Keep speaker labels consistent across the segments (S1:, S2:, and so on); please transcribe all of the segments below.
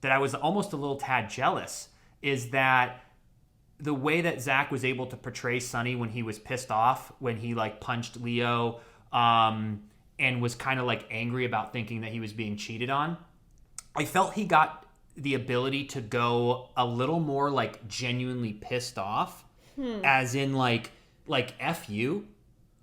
S1: that I was almost a little tad jealous is that the way that Zach was able to portray Sonny when he was pissed off, when he like punched Leo, and was kind of like angry about thinking that he was being cheated on, I felt he got the ability to go a little more like genuinely pissed off, as in like F you.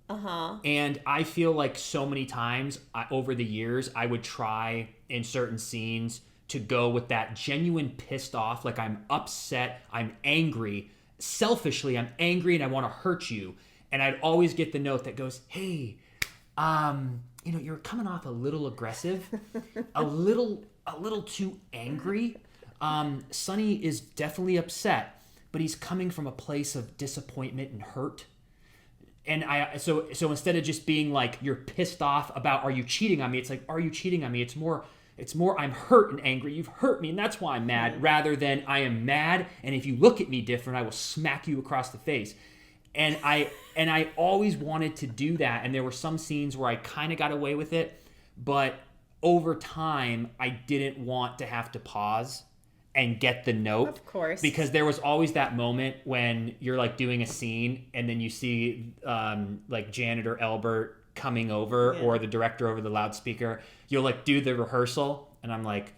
S1: And I feel like so many times over the years, I would try in certain scenes to go with that genuine pissed off, like I'm upset, I'm angry, selfishly I'm angry and I want to hurt you. And I'd always get the note that goes, hey, you're coming off a little aggressive, a little too angry. Sonny is definitely upset, but he's coming from a place of disappointment and hurt. And so instead of just being like, you're pissed off about, are you cheating on me? It's like, are you cheating on me? It's more, I'm hurt and angry. You've hurt me, and that's why I'm mad, rather than I am mad, and if you look at me different, I will smack you across the face. And I always wanted to do that, and there were some scenes where I kind of got away with it, but over time, I didn't want to have to pause and get the note.
S2: Of course.
S1: Because there was always that moment when you're like doing a scene, and then you see like janitor Albert coming over, or the director over the loudspeaker. You'll like do the rehearsal, and I'm like,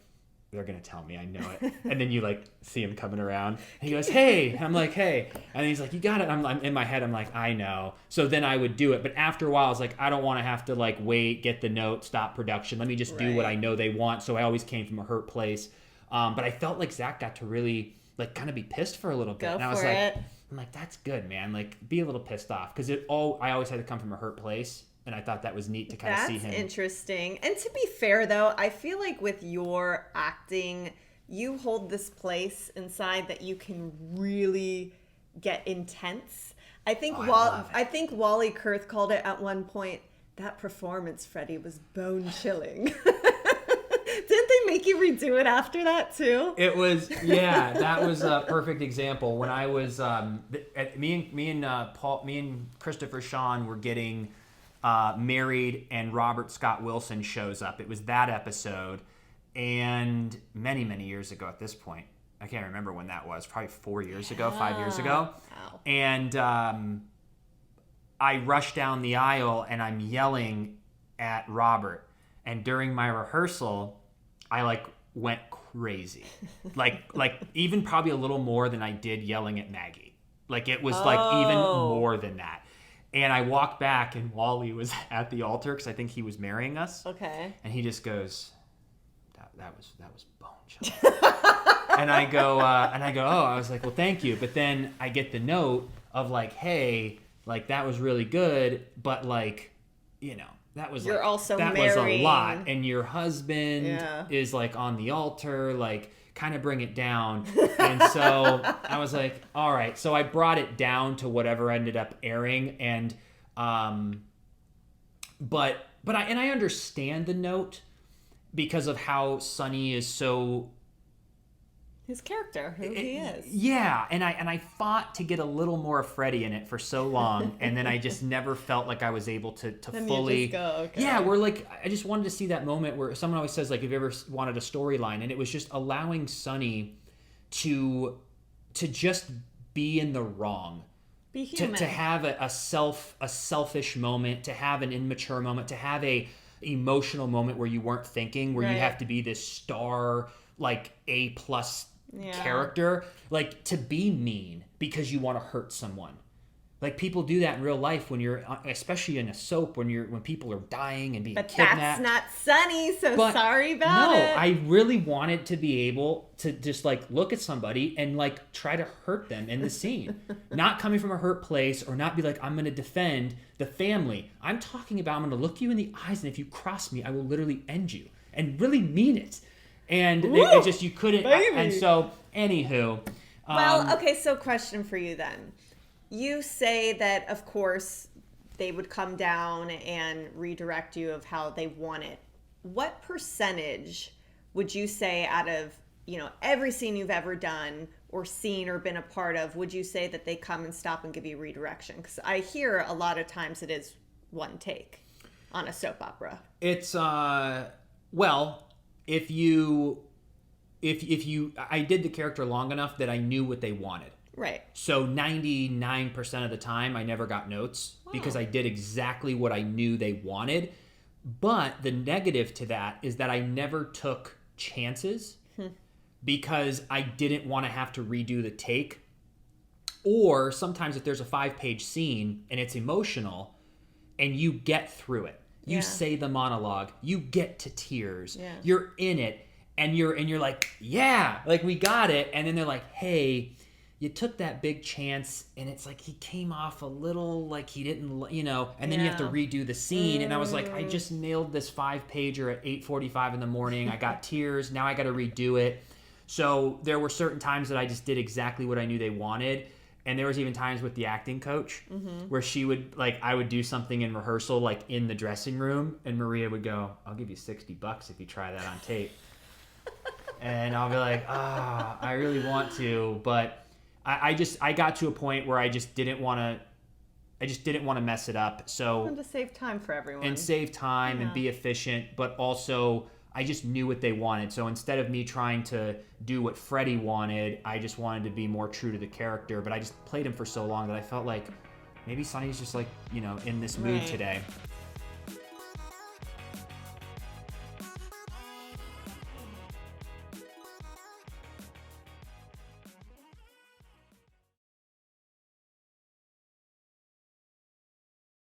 S1: they're gonna tell me, I know it. And then you like see him coming around, and he goes, hey, and I'm like, hey, and he's like, you got it. I'm in my head, I'm like, I know. So then I would do it, but after a while I was like, I don't want to have to like wait, get the note, stop production, let me just do what I know they want. So I always came from a hurt place, but I felt like Zach got to really like kind of be pissed for a little bit. And I was like, I'm like, that's good, man, like be a little pissed off, because I always had to come from a hurt place. And I thought that was neat to kind of see him.
S2: That's interesting. And to be fair, though, I feel like with your acting, you hold this place inside that you can really get intense. I think Wally Kurth called it at one point, that performance, Freddie, was bone-chilling. Didn't they make you redo it after that, too?
S1: It was, yeah, that was a perfect example. When I was, me and Christopher Sean were getting married, and Robert Scott Wilson shows up. It was that episode, and many, many years ago at this point. I can't remember when that was. Probably 4 years ago, 5 years ago.
S2: Wow.
S1: And I rush down the aisle, and I'm yelling at Robert. And during my rehearsal, I like went crazy. like even probably a little more than I did yelling at Maggie. Like it was like even more than that. And I walked back, and Wally was at the altar because I think he was marrying us.
S2: Okay.
S1: And he just goes, "That was bone chilling." and I go, "Oh," I was like, "Well, thank you." But then I get the note of like, "Hey, like that was really good, but like, that was
S2: you're also
S1: that
S2: marrying.
S1: Was a lot, and your husband is like on the altar, like." Kind of bring it down. And so I was like, all right. So I brought it down to whatever ended up airing. And, but I understand the note because of how Sonny is so,
S2: his character, who he is.
S1: Yeah. And I fought to get a little more of Freddie in it for so long. And then I just never felt like I was able to
S2: then
S1: fully.
S2: You just go, okay.
S1: Yeah. We're like, I just wanted to see that moment where someone always says, like, have you ever wanted a storyline? And it was just allowing Sonny to just be in the wrong.
S2: Be human.
S1: To have a selfish moment, to have an immature moment, to have a emotional moment where you weren't thinking, where you have to be this star, like A+ character, like to be mean because you want to hurt someone. Like people do that in real life when you're, especially in a soap, when people are dying and being kidnapped.
S2: That's not Sonny, so
S1: but
S2: sorry about it.
S1: No, I really wanted to be able to just like look at somebody and like try to hurt them in the scene. Not coming from a hurt place, or not be like, I'm going to defend the family. I'm talking about, I'm going to look you in the eyes, and if you cross me, I will literally end you, and really mean it. And it just, you couldn't. And so, anywho.
S2: Well, okay, so question for you then. You say that, of course, they would come down and redirect you of how they want it. What percentage would you say out of, every scene you've ever done or seen or been a part of, would you say that they come and stop and give you redirection? Because I hear a lot of times it is one take on a soap opera.
S1: It's, well... If you I did the character long enough that I knew what they wanted.
S2: Right.
S1: So 99% of the time, I never got notes because I did exactly what I knew they wanted. But the negative to that is that I never took chances because I didn't want to have to redo the take. Or sometimes if there's a 5-page scene and it's emotional and you get through it, you say the monologue, you get to tears, you're in it, and you're like, yeah, like we got it. And then they're like, hey, you took that big chance, and it's like he came off a little like he didn't, you know, and then you have to redo the scene. And I was like, I just nailed this 5-pager at 8:45 in the morning. I got tears. Now I got to redo it. So there were certain times that I just did exactly what I knew they wanted. And there was even times with the acting coach where she would, like, I would do something in rehearsal, like in the dressing room, and Maria would go, I'll give you $60 if you try that on tape. And I'll be like, I really want to, but I got to a point where I just didn't want to mess it up. So
S2: to save time for everyone.
S1: And save time and be efficient, but also I just knew what they wanted. So instead of me trying to do what Freddie wanted, I just wanted to be more true to the character. But I just played him for so long that I felt like maybe Sonny's just like, you know, in this mood today.